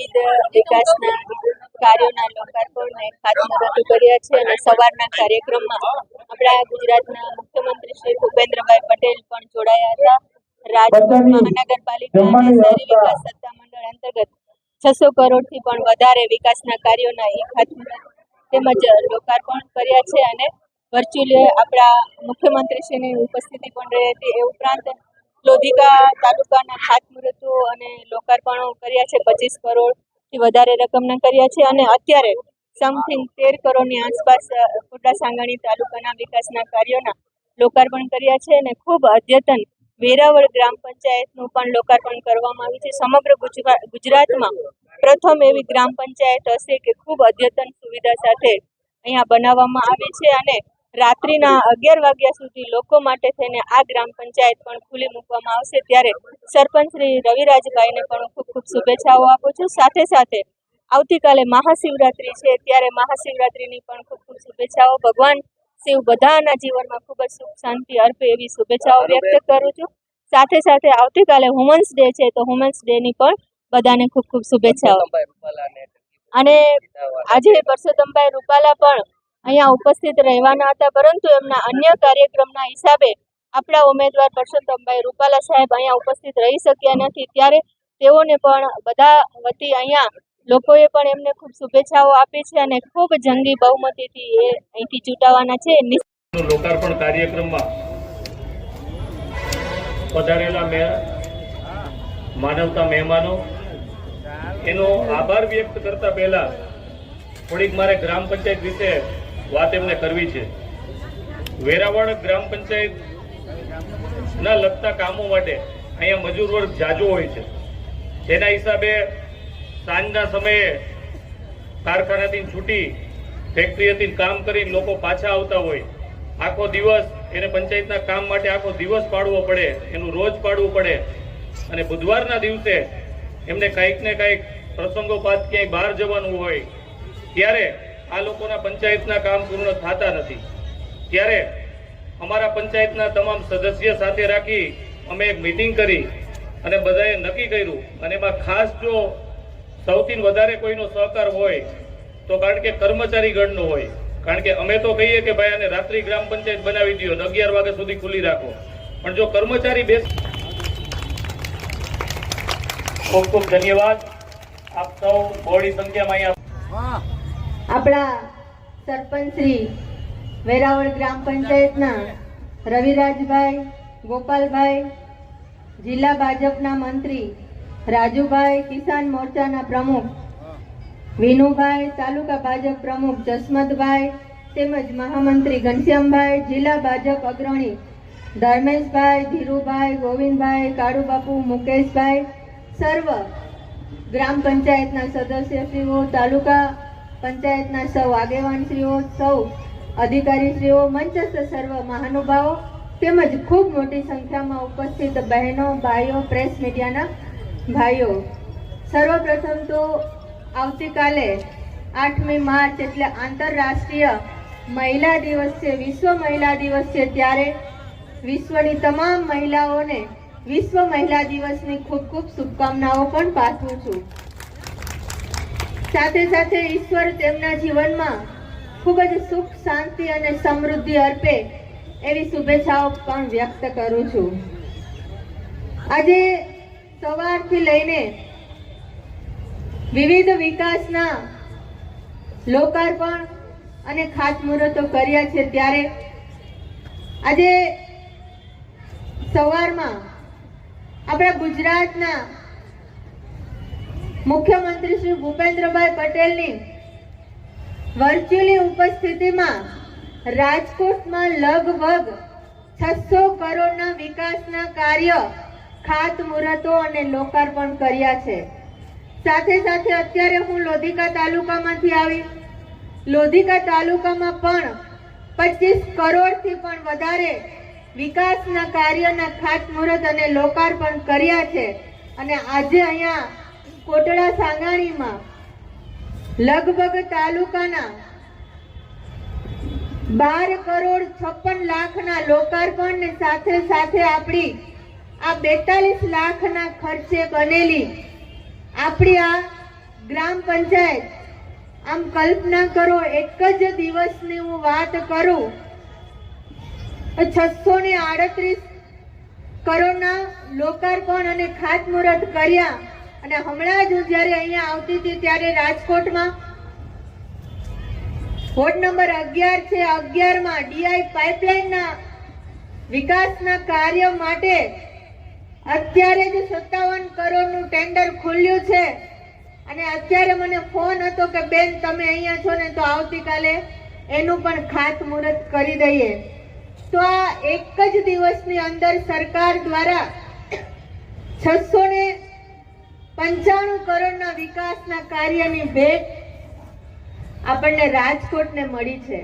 વિવિધ વિકાસના કાર્યોના લોકાર્પણ અને ખાતમુહૂર્ત કર્યા છે અને સવારના કાર્યક્રમમાં આપણા ગુજરાતના મુખ્યમંત્રી શ્રી ભૂપેન્દ્રભાઈ પટેલ પણ જોડાયા હતા. રાજકોટ મહાનગરપાલિકા અને શહેરી વિકાસ સત્તામંડળ અંતર્ગત 600 કરોડથી પણ વધારે વિકાસના કાર્યોના ખાતમુહૂર્ત તેમજ લોકાર્પણ કર્યા છે અને વર્ચ્યુઅલી આપણા મુખ્યમંત્રીશ્રીની ઉપસ્થિતિ પણ રહી હતી. એ ઉપરાંત લોધિકા તાલુકાના ખાતમુહૂર્તો અને લોકાર્પણો કર્યા છે. 25 કરોડથી વધારે રકમના કર્યા છે અને અત્યારે સમથિંગ 13 કરોડની આસપાસ ખોટા સાંગાણી તાલુકાના વિકાસના કાર્યોના લોકાર્પણ કર્યા છે અને ખૂબ અદ્યતન વેરાવળ ગ્રામ પંચાયતનું પણ લોકાર્પણ કરવામાં આવ્યું છે. સમગ્ર ગુજરાતમાં પ્રથમ એવી ગ્રામ પંચાયત હશે કે ખૂબ અદ્યતન સુવિધા સાથે અહીંયા બનાવવામાં આવી છે અને રાત્રિના 11 વાગ્યા સુધી લોકો માટે થઈને આ ગ્રામ પંચાયત પણ ખુલ્લી મૂકવામાં આવશે. ત્યારે સરપંચ શ્રી રવિરાજભાઈને પણ ખૂબ ખૂબ શુભેચ્છાઓ આપું છું. સાથે સાથે આવતીકાલે મહાશિવરાત્રી છે, ત્યારે મહાશિવરાત્રીની પણ ખૂબ ખૂબ શુભેચ્છાઓ. ભગવાન શિવ બધાના જીવનમાં ખૂબ જ સુખ શાંતિ અર્પે એવી શુભેચ્છાઓ વ્યક્ત કરું છું. સાથે સાથે આવતીકાલે વુમન્સ ડે છે, તો વુમન્સ ડેની પણ બધાને ખૂબ ખૂબ શુભેચ્છાઓ. અને આજે પરસોત્તમભાઈ રૂપાલા પણ અહીંયા ઉપસ્થિત રહેવાના હતા, પરંતુ એમના અન્ય કાર્યક્રમના હિસાબે આપણા ઉમેદવાર પરસોત્તમભાઈ રૂપાલા સાહેબ અહીંયા ઉપસ્થિત રહી શક્યા નથી. ત્યારે તેઓને પણ બધા વતી અહીંયા લોકોએ પણ એમને ખૂબ શુભેચ્છાઓ આપી છે અને ખૂબ જંગી બહુમતીથી એ અહીંથી ચૂંટાવાના છે. લોકાર્પણ કાર્યક્રમમાં પધારેલા માનવતા મહેમાનો, એનો આભાર વ્યક્ત કરતા પહેલા થોડીક મારે ગ્રામ પંચાયત વિશે વાત એમને કરવી છે. વેરાવળ ગ્રામ પંચાયત ના લગતા કામો માટે અહીંયા મજૂર વર્ગ જાજો હોય છે. તેના હિસાબે સાંજના સમયે કારખાનાથી છૂટી ફેક્ટરીથી કામ કરીને લોકો પાછા આવતા હોય. આખો દિવસ એને પંચાયતના કામ માટે આખો દિવસ પાડવો પડે, એનું રોજ પાડવું પડે અને બુધવારના દિવસે એમને કંઈક ને કંઈક પ્રસંગોપાત ક્યાંય બહાર જવાનું હોય ત્યારે આ લોકોના પંચાયતના કામ પૂર્ણ થતા નથી. ત્યારે અમારા પંચાયતના તમામ સદસ્ય સાથે રાખી અમે એક મીટિંગ કરી અને બધાએ નક્કી કર્યું. અને એમાં ખાસ જો સૌથી વધારે કોઈનો સહકાર હોય તો કારણ કે કર્મચારી ગણનો હોય. કારણ કે અમે તો કહીએ કે ભાઈ આને રાત્રિ ગ્રામ પંચાયત બનાવી દો, 11 વાગ્યા સુધી ખુલ્લી રાખો, પણ જો કર્મચારી ખૂબ ખૂબ ધન્યવાદ. આપ સૌ બહોળી સંખ્યામાં અહીંયા આપણા સરપંચ શ્રી વેરાવળ ગ્રામ પંચાયતના રવિરાજભાઈ, ગોપાલભાઈ, જિલ્લા ભાજપના મંત્રી રાજુભાઈ, કિસાન મોરચાના પ્રમુખ વિનુભાઈ, તાલુકા ભાજપ પ્રમુખ જસમતભાઈ, તેમજ મહામંત્રી ઘનશ્યામભાઈ, જિલ્લા ભાજપ અગ્રણી ધર્મેશભાઈ, ધીરુભાઈ, ગોવિંદભાઈ, કાળુબાપુ, મુકેશભાઈ, સર્વ ગ્રામ પંચાયતના સદસ્યશ્રીઓ, તાલુકા પંચાયતના સૌ આગેવાનશ્રીઓ, સૌ અધિકારીશ્રીઓ, મંચસ્થ સર્વ મહાનુભાવો તેમજ ખૂબ મોટી સંખ્યામાં ઉપસ્થિત બહેનો, ભાઈઓ, પ્રેસ મીડિયાના ભાઈઓ, સર્વપ્રથમ તો આવતીકાલે 8મી માર્ચ એટલે આંતરરાષ્ટ્રીય મહિલા દિવસ છે, વિશ્વ મહિલા દિવસ છે. ત્યારે વિશ્વની તમામ મહિલાઓને વિશ્વ મહિલા દિવસની ખૂબ ખૂબ શુભકામનાઓ પણ પાઠવું છું. સાથે સાથે ઈશ્વર તેમના જીવનમાં ખૂબ જ સુખ શાંતિ અને સમૃદ્ધિ અર્પે એવી શુભેચ્છાઓ પણ વ્યક્ત કરું છું. આજે સવારથી લઈને વિવિધ વિકાસના લોકાર્પણ અને ખાતમુહૂર્તો કર્યા છે. ત્યારે આજે સવારમાં આપણા ગુજરાતના મુખ્યમંત્રી શ્રી ભૂપેન્દ્રભાઈ પટેલની વર્ચ્યુઅલી ઉપસ્થિતિમાં રાજકોટમાં લગભગ 600 કરોડના વિકાસના કાર્ય ખાતમુહૂર્તો અને લોકાર્પણ કર્યા છે. સાથે સાથે અત્યારે હું લોધિકા તાલુકામાંથી આવી. લોધિકા તાલુકામાં પણ 25 કરોડથી પણ વધારે વિકાસના કાર્યના ખાતમુહૂર્ત અને લોકાર્પણ કર્યા છે. અને આજે અહીંયા કોટડા સાંગાણીમાં લગભગ તાલુકાના 12 કરોડ 56 લાખના લોકાર્પણ ને સાથે સાથે આપણી આ 42 લાખના ખર્ચે બનેલી આપણી આ ગ્રામ પંચાયત, આમ કલ્પના કરો એક જ દિવસની હું વાત કરું, 638 કરોડના લોકાર્પણ અને ખાતમુહૂર્ત કર્યા. અને હમણાં જ હું જ્યારે અહીંયા આવતી હતી ત્યારે રાજકોટમાં વોર્ડ નંબર 11 છે, 11માં ડીઆઈ પાઇપલાઇનના વિકાસના કાર્ય માટે અત્યારે જ 57 કરોડનું ટેન્ડર ખુલ્યું છે. અને અત્યારે મને ફોન હતો કે બેન તમે અહીંયા છો ને તો આવતીકાલે એનું પણ ખાતમુહૂર્ત કરી દઈએ. તો આ એક જ દિવસની અંદર સરકાર દ્વારા 695 કરોડના વિકાસના કાર્યની ભેટ આપણને રાજકોટને મળી છે.